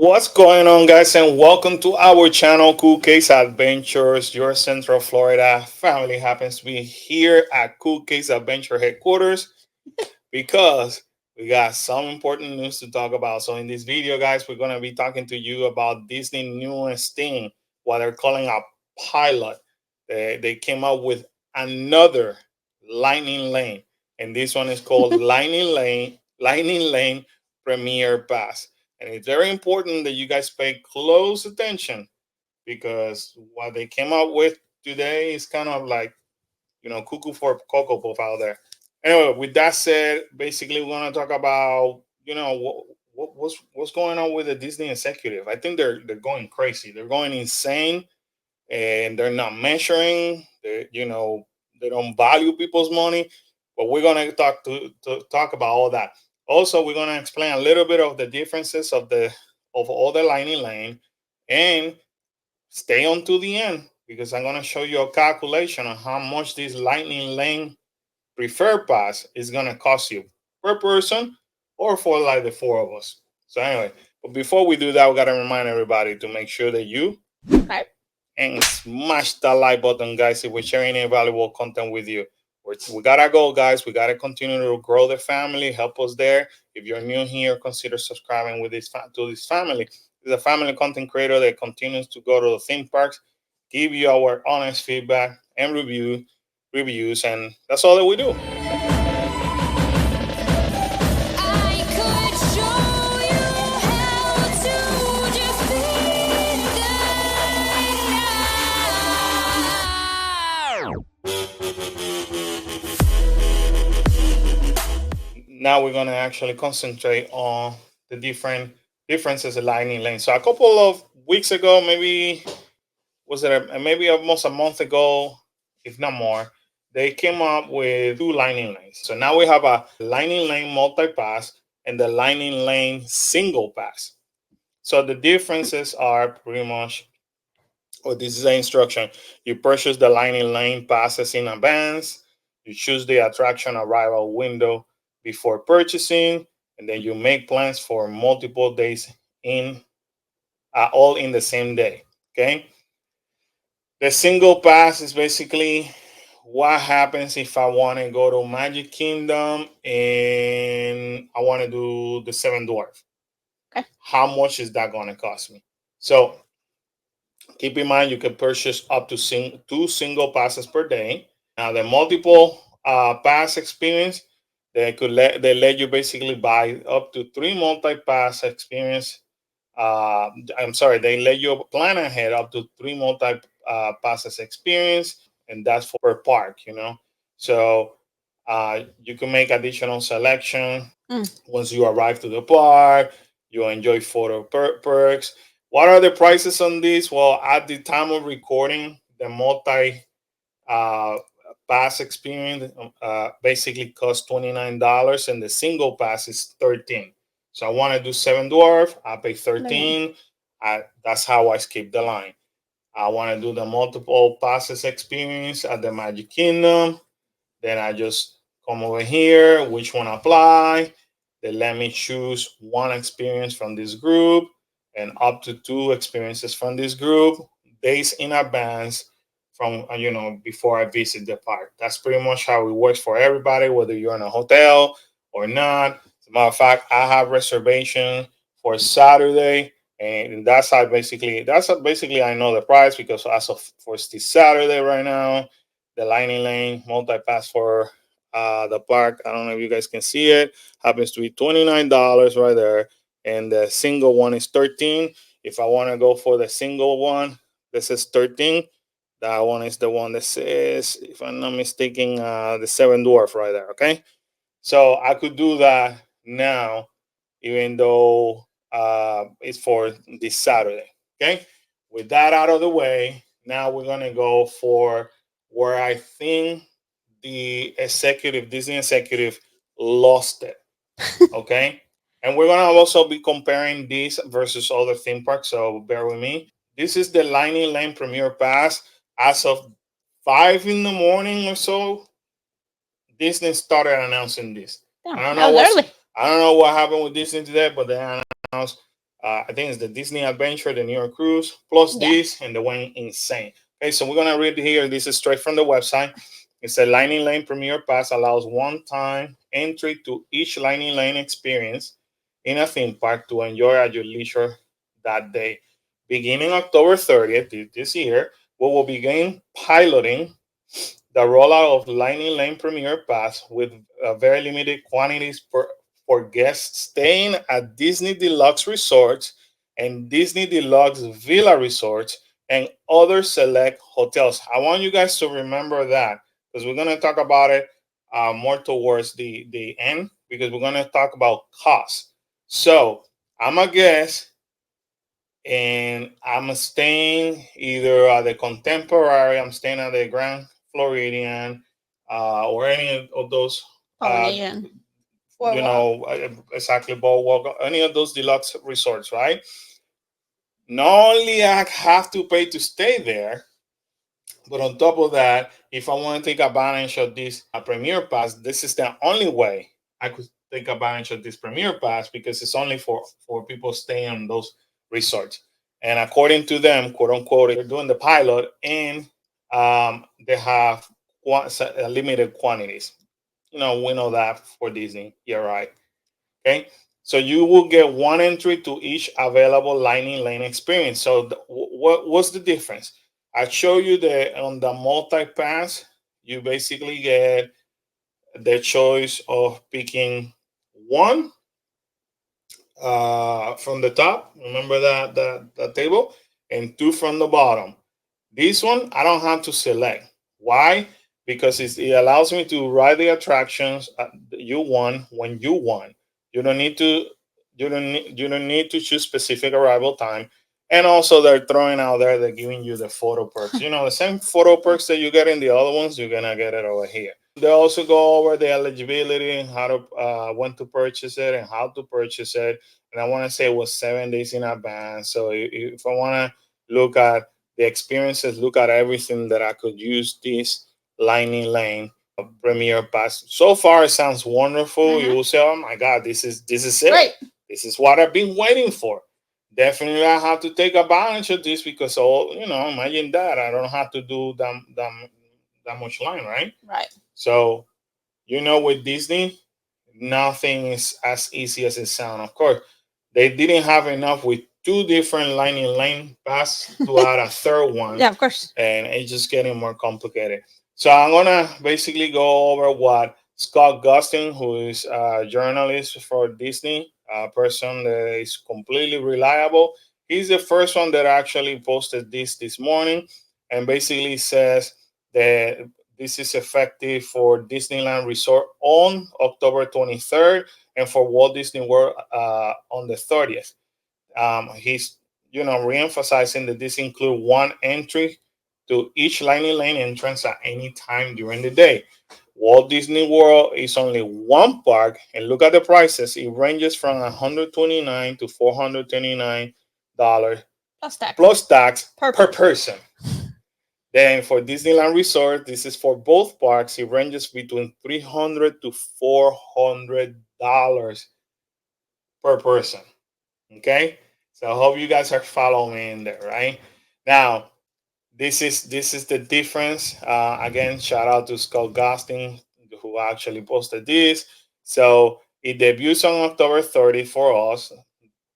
What's going on, guys, and welcome to our channel, Cool Case Adventures. Your Central Florida family happens to be here at Cool Case Adventure headquarters because we got some important news to talk about. So, in this video, guys, we're going to be talking to you about Disney newest thing, what they're calling a pilot. They came up with another Lightning Lane, and this one is called Lightning Lane Premier Pass. And it's very important that you guys pay close attention because what they came up with today is kind of like, cuckoo for Cocoa Puff out there. Anyway, with that said, basically, we're going to talk about, what's going on with the Disney executive. I think they're going crazy. They're going insane and they're not measuring. They don't value people's money. But we're going to talk about all that. Also, we're going to explain a little bit of the differences of all the Lightning Lane, and stay on to the end because I'm going to show you a calculation on how much this Lightning Lane preferred pass is going to cost you per person or for like the four of us. So anyway, but before we do that, we got to remind everybody to make sure that you Okay. and smash that like button, guys, if we're sharing any valuable content with you. We gotta go, guys. We gotta continue to grow the family. Help us there. If you're new here, consider subscribing with to this family. This is a family content creator that continues to go to the theme parks, give you our honest feedback and reviews, and that's all that we do. Now we're gonna actually concentrate on the different differences in Lightning Lane. So a couple of weeks ago, maybe maybe almost a month ago, if not more, they came up with two Lightning Lanes. So now we have a Lightning Lane multi-pass and the Lightning Lane single pass. So the differences are pretty much, this is the instruction. You purchase the Lightning Lane passes in advance. You choose the attraction arrival window before purchasing, and then you make plans for multiple days in all in the same day. Okay. The single pass is basically what happens if I want to go to Magic Kingdom and I want to do the Seven Dwarf. Okay. How much is that going to cost me? So keep in mind you can purchase up to two single passes per day. Now the multiple pass experience, they let you basically buy up to three multi pass experience. I'm sorry, they let you plan ahead up to three multi passes experience, and that's for per park. So you can make additional selection once you arrive to the park. You enjoy photo perks. What are the prices on this? Well, at the time of recording, the multi uh, pass experience basically costs $29, and the single pass is $13. So I want to do Seven Dwarf. I pay 13. That's how I skip the line. I want to do the multiple passes experience at the Magic Kingdom. Then I just come over here, which one apply. They let me choose one experience from this group and up to two experiences from this group days in advance from before I visit the park. That's pretty much how it works for everybody, whether you're in a hotel or not. As a matter of fact, I have reservation for Saturday, and that's how basically I know the price because as of for this Saturday right now, the Lightning Lane multi pass for the park. I don't know if you guys can see it. Happens to be $29 right there, and the single one is 13. If I want to go for the single one, this is 13. That one is the one that says, if I'm not mistaken, the Seven Dwarf right there. Okay, so I could do that now, even though it's for this Saturday. Okay, with that out of the way, now we're gonna go for where I think the Disney executive lost it. Okay, and we're gonna also be comparing this versus other theme parks. So bear with me. This is the Lightning Lane Premier Pass. As of 5 in the morning or so, Disney started announcing this. Yeah, I don't that know was what's early. I don't know what happened with Disney today, but they announced I think it's the Disney Adventure, the New York Cruise, plus Yeah. this, and the one insane. Okay, so we're gonna read here. This is straight from the website. It's a Lightning Lane Premier Pass allows one-time entry to each Lightning Lane experience in a theme park to enjoy at your leisure that day. Beginning October 30th this year, we will begin piloting the rollout of Lightning Lane Premier Pass with very limited quantities for guests staying at Disney Deluxe Resorts and Disney Deluxe Villa Resorts and other select hotels. I want you guys to remember that because we're going to talk about it more towards the end because we're going to talk about cost. So I'm a guest and I'm staying either at the Contemporary, I'm staying at the Grand Floridian, or any of those, uh, Polynesian. exactly, Boardwalk, any of those deluxe resorts, right? Not only I have to pay to stay there, but on top of that, if I want to take advantage of this Premier Pass, this is the only way I could take advantage of this Premier Pass because it's only for people staying on those resorts. And according to them, quote unquote, they're doing the pilot and they have limited quantities. We know that for Disney. You're right. Okay. So you will get one entry to each available Lightning Lane experience. So what's the difference? I show you that on the multi-pass, you basically get the choice of picking one from the top. Remember that table, and two from the bottom. This one I don't have to select. Why? Because it allows me to ride the attractions you want when you want. You don't need to. You don't need to choose specific arrival time. And also, they're throwing out there. They're giving you the photo perks. The same photo perks that you get in the other ones. You're gonna get it over here. They also go over the eligibility and how to when to purchase it and how to purchase it. And I want to say it was 7 days in advance. So if I want to look at the experiences, look at everything that I could use this Lightning Lane Premier Pass. So far, it sounds wonderful. You Mm-hmm. will say, "Oh my God, this is it. Great. This is what I've been waiting for." Definitely, I have to take advantage of this because, imagine that I don't have to do that much line, right? Right. So, with Disney, nothing is as easy as it sounds. Of course, they didn't have enough with two different Lightning Lane pass to add a third one, Yeah, of course. and it's just getting more complicated. So I'm gonna basically go over what Scott Gustin, who is a journalist for Disney, a person that is completely reliable. He's the first one that actually posted this morning, and basically says that this is effective for Disneyland Resort on October 23rd and for Walt Disney World on the 30th. He's re-emphasizing that this includes one entry to each Lightning Lane entrance at any time during the day. Walt Disney World is only one park, and look at the prices. It ranges from $129 to $429 Plus tax. plus tax Per per person. person. Then for Disneyland Resort, this is for both parks. It ranges between $300 to $400 per person. Okay, so I hope you guys are following me in there, right? Now, this is the difference. Again, shout out to Scott Gostin who actually posted this. So it debuts on October 30th for us,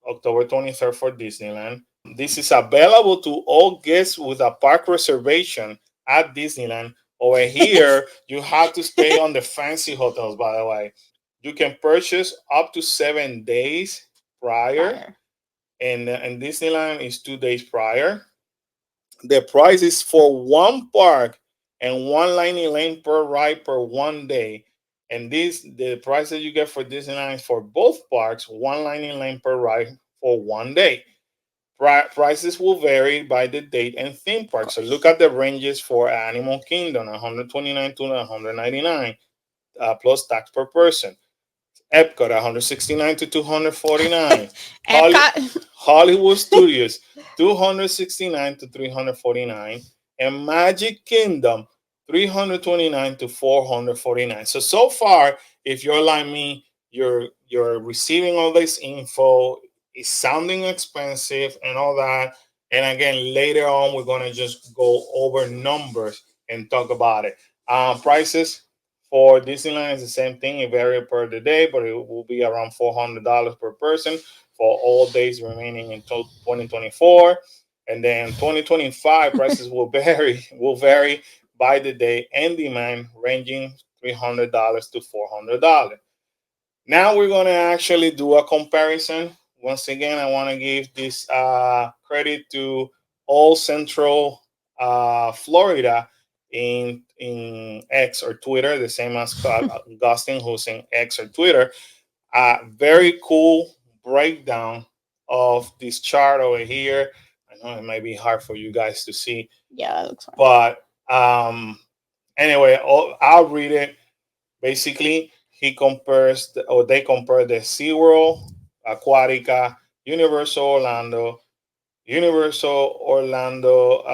October 23rd for Disneyland. This is available to all guests with a park reservation at Disneyland. Over here, you have to stay on the fancy hotels, by the way. You can purchase up to 7 days prior, Prior. and Disneyland is 2 days prior. The price is for one park and one Lightning Lane per ride per one day. And the price that you get for Disneyland is for both parks, one Lightning Lane per ride for one day. Prices will vary by the date and theme Of park. So look course. at the ranges for Animal Kingdom, 129 to 199 plus tax per person. Epcot, 169 to 249. Epcot. Hollywood Studios, 269 to 349. And Magic Kingdom, 329 to 449. So far, if you're like me, you're receiving all this info It's sounding expensive and all that. And again, later on, we're gonna just go over numbers and talk about it. Prices for Disneyland is the same thing. It varies per the day, but it will be around $400 per person for all days remaining in 2024. And then 2025 prices will vary by the day and demand, ranging $300 to $400. Now we're going to actually do a comparison. Once again, I want to give this credit to all Central Florida in X or Twitter, the same as Augustine, who's in X or Twitter. Very cool breakdown of this chart over here. I know it might be hard for you guys to see, Yeah, that looks fine. but anyway, I'll read it. Basically, they compare the SeaWorld, Aquatica, Universal Orlando, Universal Orlando.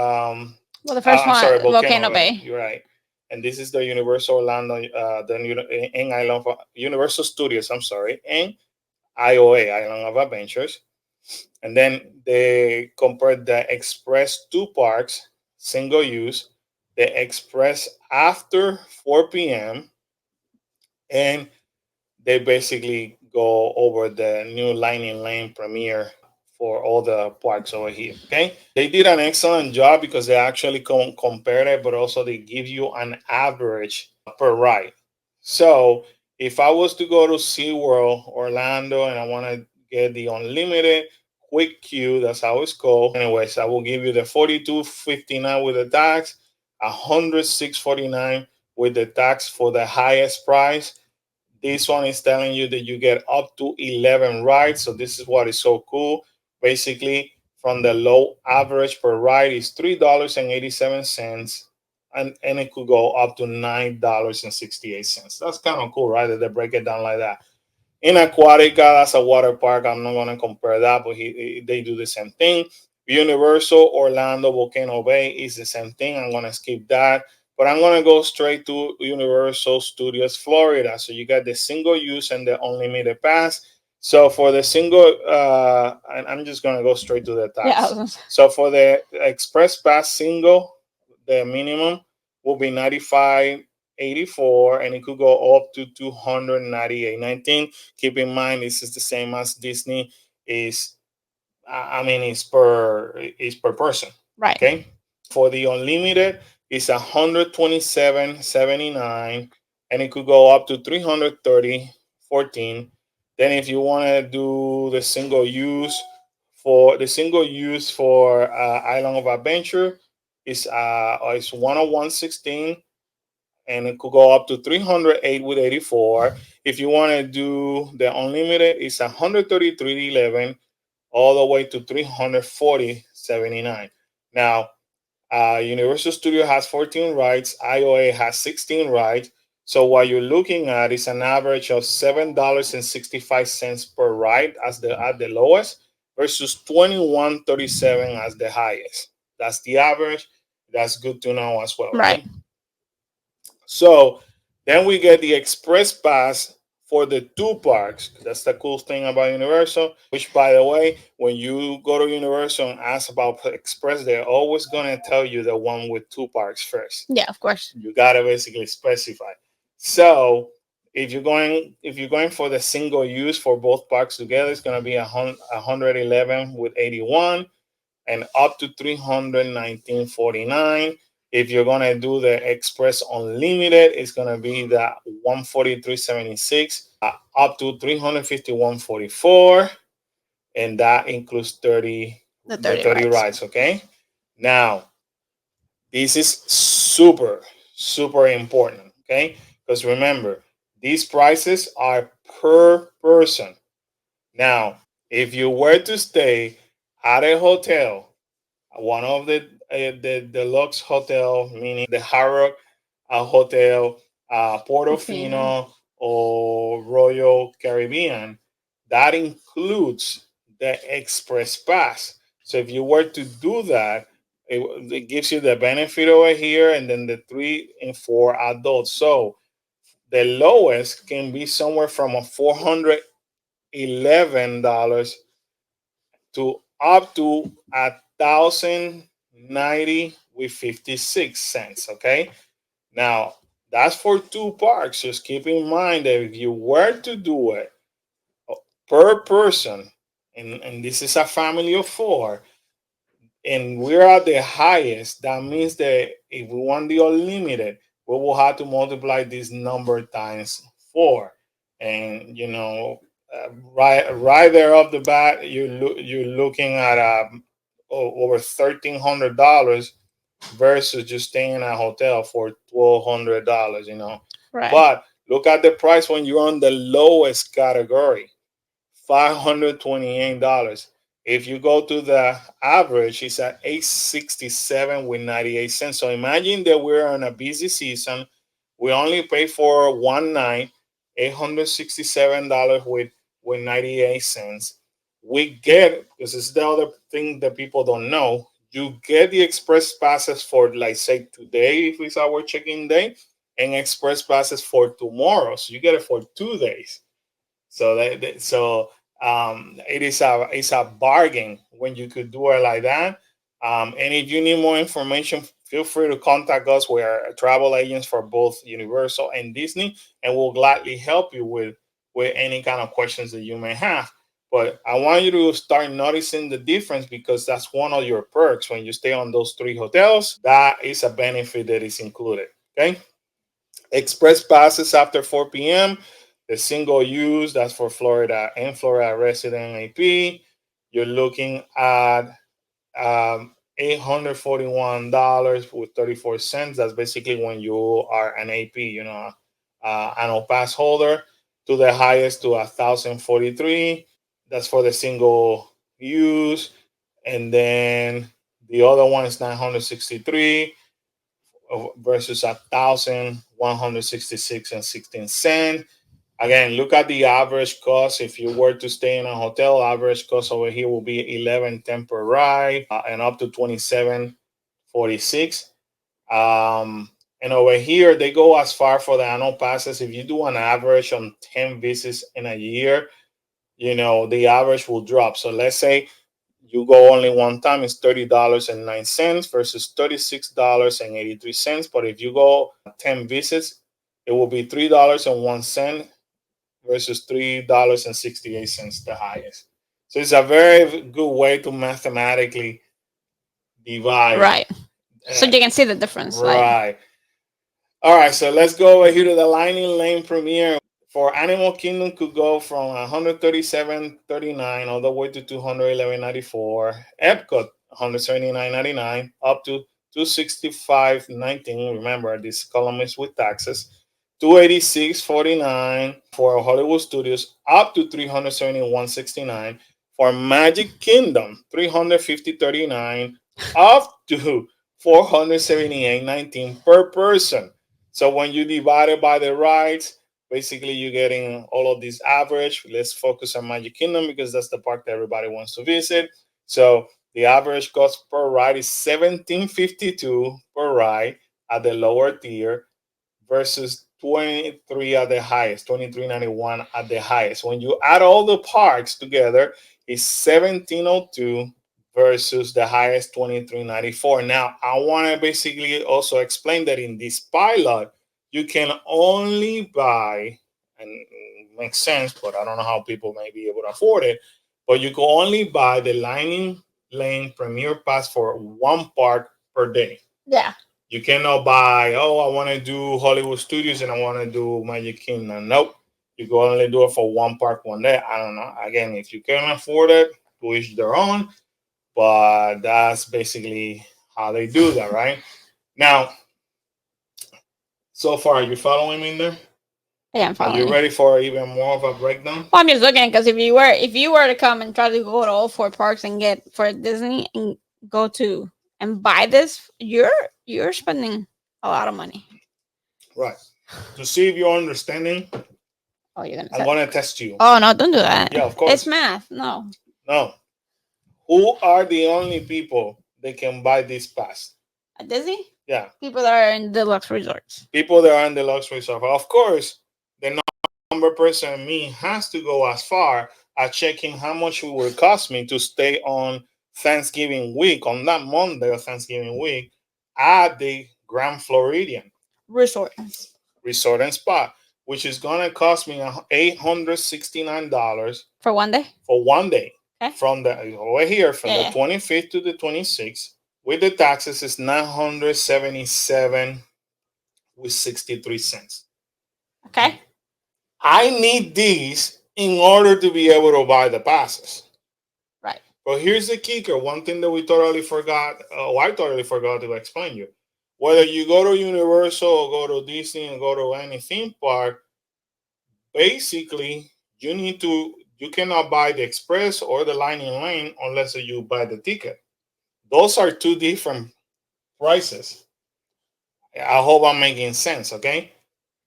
Well, the first I'm sorry, one, Volcano Volcano Bay. Bay. You're right. And this is the Universal Orlando, in Island of Universal Studios. I'm sorry, and IOA, Island of Adventures. And then they compared the Express two parks, single use, the Express after 4 p.m. and they basically go over the new Lightning Lane premiere for all the parks over here. Okay, they did an excellent job because they actually compared it, but also they give you an average per ride. So if I was to go to SeaWorld Orlando and I want to get the unlimited quick queue, that's how it's called. Anyways, I will give you the 42.59 with the tax, 106.49 with the tax for the highest price. This one is telling you that you get up to 11 rides. So this is what is so cool. Basically, from the low average per ride is $3.87. And it could go up to $9.68. That's kind of cool, right? That they break it down like that. In Aquatica, that's a water park. I'm not going to compare that, but they do the same thing. Universal Orlando Volcano Bay is the same thing. I'm going to skip that. But I'm going to go straight to Universal Studios Florida. So you got the single use and the unlimited pass. So for the single, and I'm just going to go straight to the Yeah, tax. So for the Express Pass single, the minimum will be 95.84, and it could go up to 298.19. Keep in mind, this is the same as Disney. Is I mean, it's per person. right. Okay. For the unlimited, it's 127.79, and it could go up to 330.14. Then, if you want to do the single use for Island of Adventure, is 101.16, and it could go up to 308 with 84. If you want to do the unlimited, it's 133.11 all the way to 340.79. Now, Universal Studio has 14 rides, IOA has 16 rides. So what you're looking at is an average of $7.65 per ride as the at the lowest versus 21.37 as the highest. That's the average. That's good to know as well, Right. right? So then we get the Express Pass for the two parks. That's the cool thing about Universal, which, by the way, when you go to Universal and ask about Express, they're always going to tell you the one with two parks first. Yeah, of course. You got to basically specify. So if you're going for the single use for both parks together, it's going to be 111 with 81 and up to 319.49. If you're gonna do the Express Unlimited, it's gonna be the 143.76 up to 351.44, and that includes 30 The the 30 30 rides. rides. Okay. Now this is super important. Okay, because remember these prices are per person. Now, if you were to stay at a hotel, one of the deluxe hotel, meaning the Hard Rock Hotel, Fino. Portofino, or Royal Caribbean, that includes the Express Pass. So if you were to do that, it gives you the benefit over here, and then the 3 and 4 adults. So the lowest can be somewhere from a $411 to up to 1,090 with 56 cents. Okay, now that's for two parks. Just keep in mind that if you were to do it per person, and this is a family of four, and we're at the highest, that means that if we want the unlimited, we will have to multiply this number times four. And right there off the bat, you're looking at over $1,300 versus just staying in a hotel for $1,200. Right. But look at the price when you're on the lowest category. $528. If you go to the average, it's at 867 with 98 cents. So imagine that we're on a busy season. We only pay for one night, $867 with 98 cents. We get, because this is the other thing that people don't know, you get the express passes for, like, say, today, if it's our check-in day, and express passes for tomorrow. So you get it for 2 days. So it's a bargain when you could do it like that. And if you need more information, feel free to contact us. We are travel agents for both Universal and Disney, and we'll gladly help you with any kind of questions that you may have. But I want you to start noticing the difference, because that's one of your perks when you stay on those three hotels. That is a benefit that is included. Okay. Express passes after 4 p.m. The single use, that's for Florida and Florida resident AP. You're looking at $841 with 34 cents. That's basically when you are an AP, annual pass holder, to the highest to 1,043. That's for the single use. And then the other one is 963 versus 1,166 and 16 cents. Again, look at the average cost. If you were to stay in a hotel, average cost over here will be 11.10 per ride, and up to 27.46. And over here, they go as far for the annual passes. If you do an average on 10 visits in a year, the average will drop. So let's say you go only one time, it's $30.09 versus $36.83. But if you go 10 visits, it will be $3.01 versus $3.68, the highest. So it's a very good way to mathematically divide. Right. So you can see the difference. Right. All right. So let's go over here to the Lightning Lane Premiere. For Animal Kingdom, could go from 137.39 all the way to 211.94. Epcot 179.99 up to 265.19. Remember, this column is with taxes. 286.49 for Hollywood Studios, up to 371.69 for Magic Kingdom, 350.39 up to 478.19 per person. So when you divide it by the rides, basically you're getting all of this average. Let's focus on Magic Kingdom because that's the park that everybody wants to visit. So the average cost per ride is $17.52 per ride at the lower tier versus 23 at the highest, 23.91 at the highest. When you add all the parks together, it's 17.02 versus the highest 23.94. Now, I want to basically also explain that in this pilot, you can only buy, and it makes sense, but I don't know how people may be able to afford it, but you can only buy the Lightning Lane Premier Pass for one park per day. Yeah. You cannot buy, oh, I want to do Hollywood Studios and I want to do Magic Kingdom. Nope. You can only do it for one park one day. I don't know. Again, if you can afford it, to each their own. But that's basically how they do that, right? Now, so far, are you following me in there? Yeah, I'm Are following you you. ready for even more of a breakdown? Well, I'm just looking because if you were to come and try to go to all four parks and get for Disney and go to and buy this, you're spending a lot of money. Right. To see if you're understanding, Oh, you're I'm gonna going to test you. Oh no, don't do that. Yeah, of course. It's math. No. No. Who are the only people that can buy this pass? At Disney? Yeah. People that are in deluxe resorts. People that are in the luxury resort. Of course, the number person me has to go as far checking how much it would cost me to stay on Thanksgiving week, on that Monday of Thanksgiving week, at the Grand Floridian Resort Resort and Spa, which is gonna cost me $869 for one day. for one day. Okay. From the over here, from the Yeah. 25th to the 26th, with the taxes is 977 with 63 cents. Okay. I need these in order to be able to buy the passes. Right. But here's the kicker. One thing that we totally forgot, I totally forgot to explain you. Whether you go to Universal or go to Disney and go to any theme park, basically you cannot buy the express or the lightning lane unless you buy the ticket. Those are two different prices. I hope I'm making sense, okay?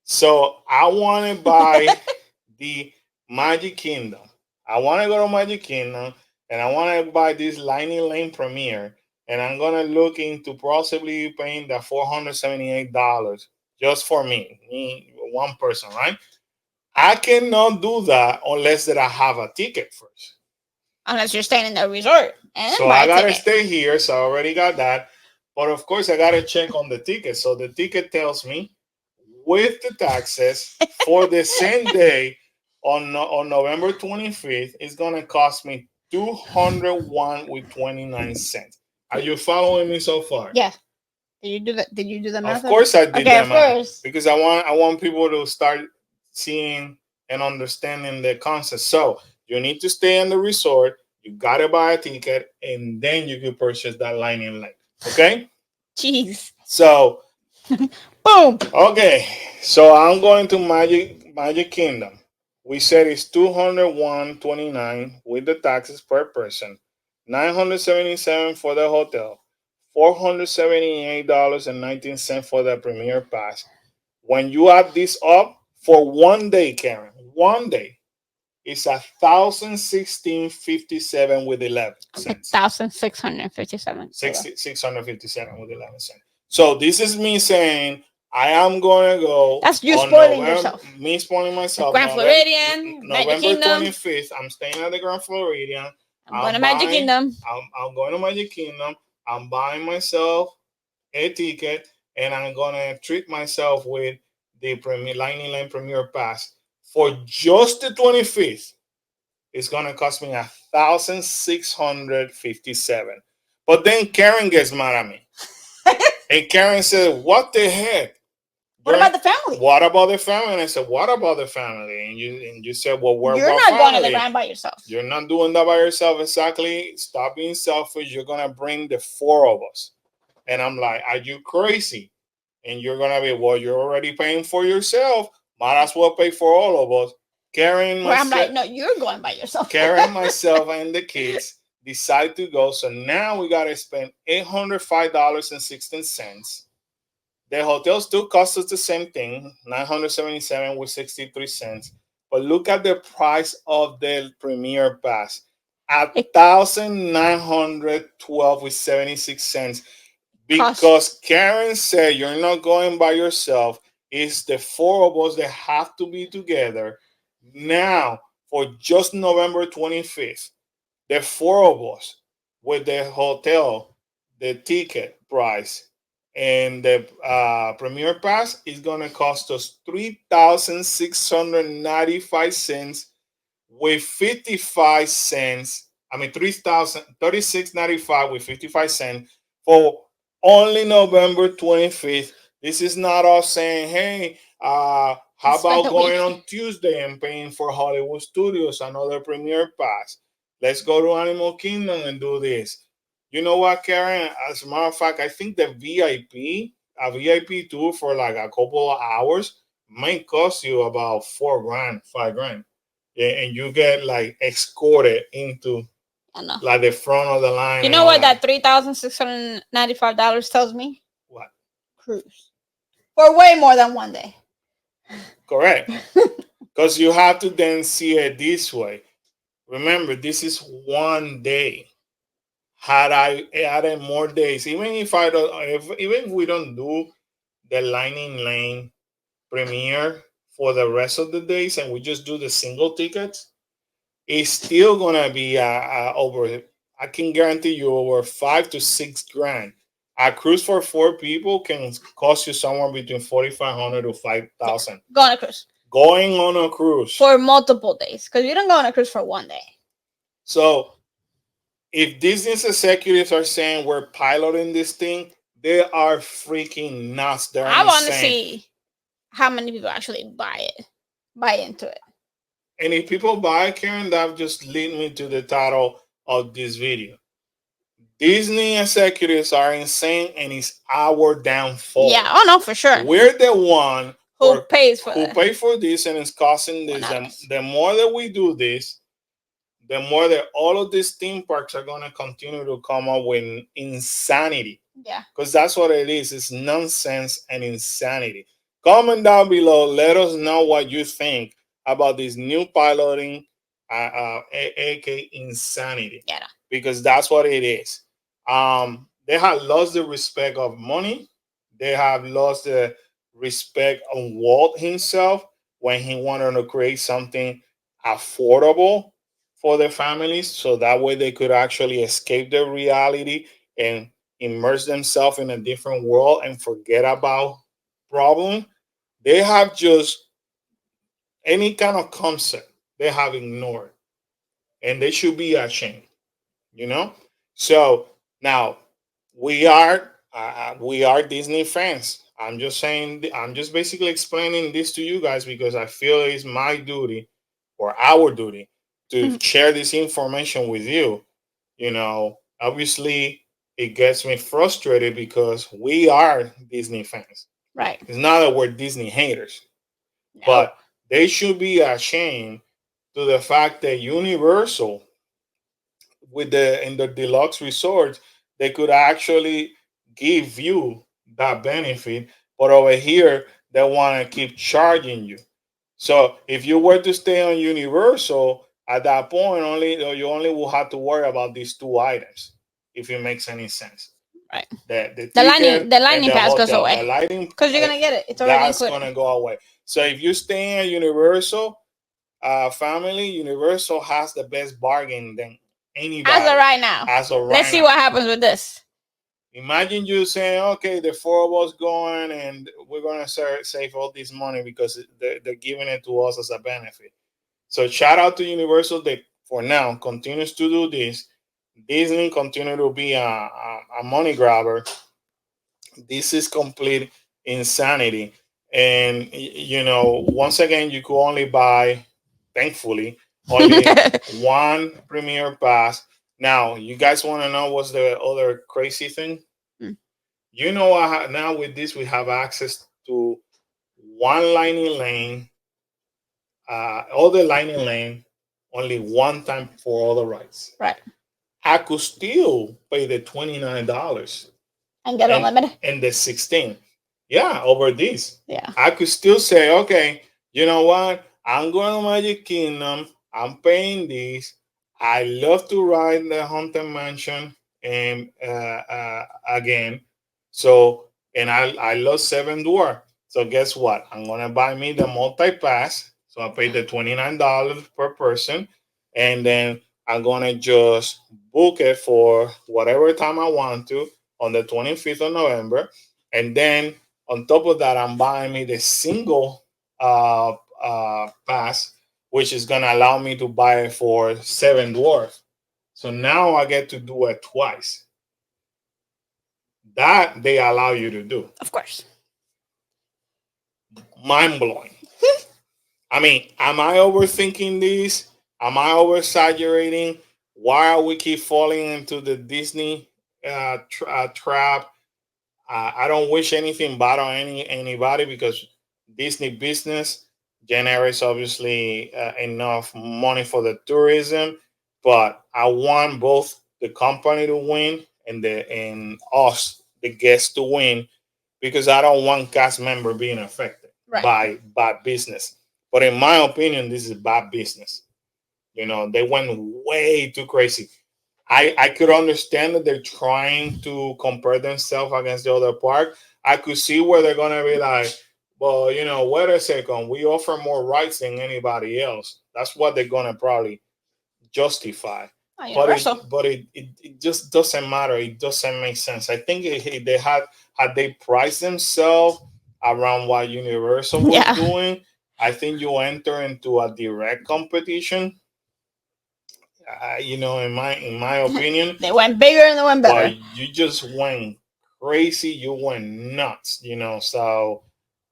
So I want to buy the Magic Kingdom. I want to go to Magic Kingdom and I want to buy this Lightning Lane Premiere. And I'm going to look into possibly paying the $478 just for me, one person, right? I cannot do that unless that I have a ticket first. Unless you're staying in the resort and So buy I a gotta ticket. stay here. So I already got that. But of course, I gotta check on the ticket. So the ticket tells me with the taxes for the same day on November 25th, it's gonna cost me 201 with 29 cents. Are you following me so far? Yeah. Did you do that? Did you do the math? Of course I did Okay, that of math course. because I want people to start seeing and understanding the concept. So you need to stay in the resort. You gotta buy a ticket, and then you can purchase that lightning lane. Okay. Jeez. So Boom. okay, so I'm going to Magic Kingdom. We said it's 201.29 with the taxes per person, 977 for the hotel, $478.19 for the premier pass. When you add this up for one day, Karen, one day, it's 1,016.57 with 11 cents. 1,657. 657 with 11 cents. So this is me saying I am going to go That's you on spoiling November. yourself. Me spoiling myself. Grand Floridian, Magic November Kingdom. 25th. I'm staying at the Grand Floridian. I'm going to Magic Kingdom. I'm going to Magic Kingdom. I'm buying myself a ticket, and I'm gonna treat myself with the Lightning Lane Premier Pass for just the 25th. It's gonna cost me 1,657. But then Karen gets mad at me. And Karen said, "What the heck? What about the family? What about the family?" And I said, "What about the family?" And you said, "Well, you're not family? Going to the Grand by yourself. You're not doing that by yourself." Exactly. Stop being selfish. You're gonna bring the four of us. And I'm like, "Are you crazy?" And you're gonna be, "Well, you're already paying for yourself. Might as well pay for all of us." Karen, I'm like, no, you're going by yourself. Karen, myself, and the kids decide to go. So now we gotta spend $805.16. The hotel still costs us the same thing, 977 with 63 cents. But look at the price of the Premier Pass, 1,912 with 76 cents. Because Karen said you're not going by yourself. It's the four of us that have to be together. Now, for just November 25th, the four of us with the hotel, the ticket price, and the Premier Pass is going to cost us 3,695 cents with 55 cents. I mean, 3,036.95 with 55 cents for only November 25th. This is not us saying, hey, how about going on Tuesday and paying for Hollywood Studios another Premiere Pass? Let's go to Animal Kingdom and do this. You know what, Karen? As a matter of fact, I think the a VIP tour for like a couple of hours might cost you about $4,000, $5,000. Yeah, and you get like escorted into like the front of the line. You know what that $3,695 tells me? What? Cruise. For way more than one day. Correct. Because you have to then see it this way. Remember, this is one day. Had I added more days, even if we don't do the Lightning Lane premiere for the rest of the days, and we just do the single tickets, it's still gonna be over. I can guarantee you over 5 to 6 grand. A cruise for 4 people can cost you somewhere between 4,500 to five Yeah, thousand. go on a cruise Going on a cruise. for multiple days because you don't go on a cruise for one day. So if Disney's executives are saying we're piloting this thing, they are freaking nuts. They're I want to insane. see how many people actually buy into it. And if people buy Karen, that just lead me to the title of this video. Disney executives are insane and it's our Yeah, downfall. oh no, for sure. We're the one Who pays for who that? pay for this and it's causing Well, this. not us. The more that we do this, the more that all of these theme parks are going to continue to come up with insanity. Yeah. Because that's what it is. It's nonsense and insanity. Comment down below. Let us know what you think about this new piloting, aka insanity. Yeah. Because that's what it is. They have lost the respect of money. They have lost the respect of Walt himself when he wanted to create something affordable for their families, so that way they could actually escape their reality and immerse themselves in a different world and forget about problem. They have just any kind of concept they have ignored, and they should be ashamed. You know. So now we are Disney fans. I'm just saying. I'm just basically explaining this to you guys because I feel it's my duty or our duty to share this information with you. Obviously, it gets me frustrated because we are Disney fans. Right. It's not that we're Disney haters, No. but they should be ashamed to the fact that Universal, with the in the deluxe resorts, they could actually give you that benefit, but over here they want to keep charging you. So if you were to stay on Universal, at that point you only will have to worry about these two items, if it makes any sense. Right. The The ticket the and lightning the pass goes hotel. The away lighting, because you're gonna get it. It's already that's included. gonna go away. So if you stay in Universal, family, Universal has the best bargain than As of anybody. right now, As of let's right see now. what happens with this. Imagine you saying, okay, the four of us going and we're going to save all this money because they're giving it to us as a benefit. So shout out to Universal that for now continues to do this. Disney continue to be a money grabber. This is complete insanity. And, once again, you could only buy, thankfully, only one premiere pass. Now, you guys want to know what's the other crazy thing? Hmm. Now with this, we have access to one lining lane, all the lining lane, only one time for all the rides. Right. I could still pay the $29 And get and unlimited. the 16. Yeah, over this. Yeah. I could still say, okay, you know what? I'm going to Magic Kingdom. I'm paying this. I love to ride the Haunted Mansion and again. So, and I love Seven Dwarf. So guess what? I'm gonna buy me the multi pass. So I pay the $29 per person, and then I'm gonna just book it for whatever time I want to on the 25th of November, and then on top of that, I'm buying me the single uh, pass, which is gonna allow me to buy it for Seven Dwarfs. So now I get to do it twice. That they allow you to do. Of course. Mind blowing. I mean, am I overthinking this? Am I over exaggerating? Why are we keep falling into the Disney trap? I don't wish anything bad on anybody because Disney business generates obviously enough money for the tourism, but I want both the company to win and us the guests to win because I don't want cast member being affected Right. by bad business. But in my opinion, this is bad business. They went way too crazy. I could understand that they're trying to compare themselves against the other park. I could see where they're gonna be like, well, wait a second, we offer more rights than anybody else. That's what they're gonna probably justify. Oh, But Universal. it just doesn't matter. It doesn't make sense. I think they had they priced themselves around what Universal was Yeah. doing. I think you enter into a direct competition. In my opinion, They went bigger and they went but better. you just went crazy. You went nuts. So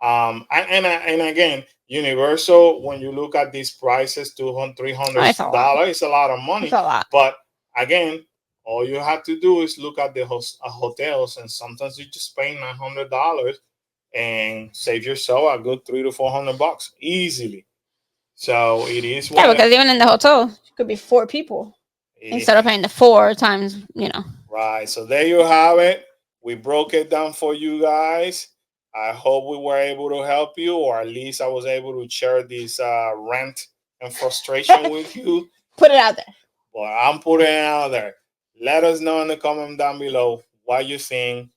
and again, Universal. When you look at these prices, 200 three Oh, hundred it's a lot. dollars, it's a lot of It's money. a lot. But again, all you have to do is look at the hotels, and sometimes you just pay $900 and save yourself a good $300 to $400 easily. So it is Yeah, what because even in the hotel, it could be 4 people it, instead of paying the 4 times. right. So there you have it. We broke it down for you guys. I hope we were able to help you, or at least I was able to share this rant and frustration with you. Put it out there. But I'm putting it out there. Let us know in the comment down below what you think.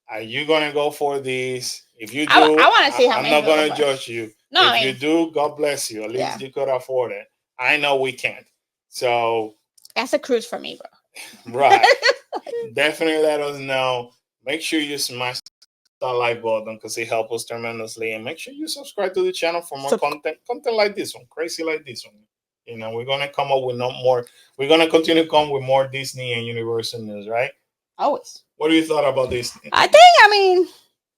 Are you gonna go for this? If you do, I want to see how I'm many not people go gonna for. judge you. No, If I you mean, do, God bless you. At yeah, least you could afford it. I know we can't. So that's a cruise for me, bro. right. Definitely let us know. Make sure you smash that like button because it helps us tremendously. And make sure you subscribe to the channel for more content like this one, crazy like this one. We're gonna come up with no more. We're gonna continue to come with more Disney and Universal news, right? Always. What do you thought about this? I mean,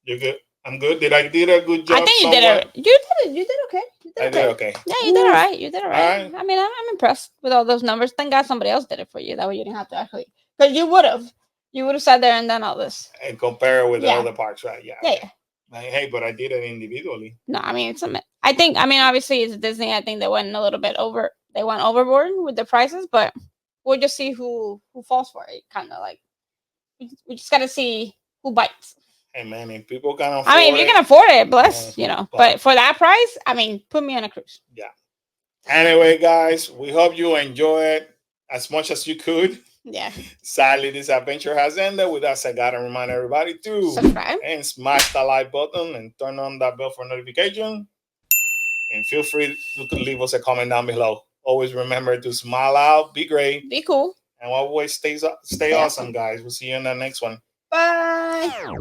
You good? I'm good. Did a good I job think you did it. somewhat? You did okay. You did I did okay. okay. Yeah, you did all Woo. right. You did all All right. right. I mean, I'm impressed with all those numbers. Thank God somebody else did it for you. That way you didn't have to actually, because you would have sat there and done all this. And compare it with the Yeah. other parks, right? Yeah. Yeah, Okay. yeah. Hey, but I did it individually. No, I mean, I think, I mean, obviously it's Disney. I think they went a little bit over. They went overboard with the prices, but we'll just see who falls for it. Kind of like we just got to see who bites. Hey man, if people can afford I mean, if you it, can afford it, bless, but But for that price, I mean, put me on a cruise. yeah. Anyway, guys, we hope you enjoy it as much as you could. Yeah. Sadly, this adventure has ended. With that, I gotta remind everybody to Subscribe. and smash the like button and turn on that bell for notification. And feel free to leave us a comment down below. Always remember to smile out, be great, Be cool. and always stay awesome, guys. We'll see you in the next one. Bye.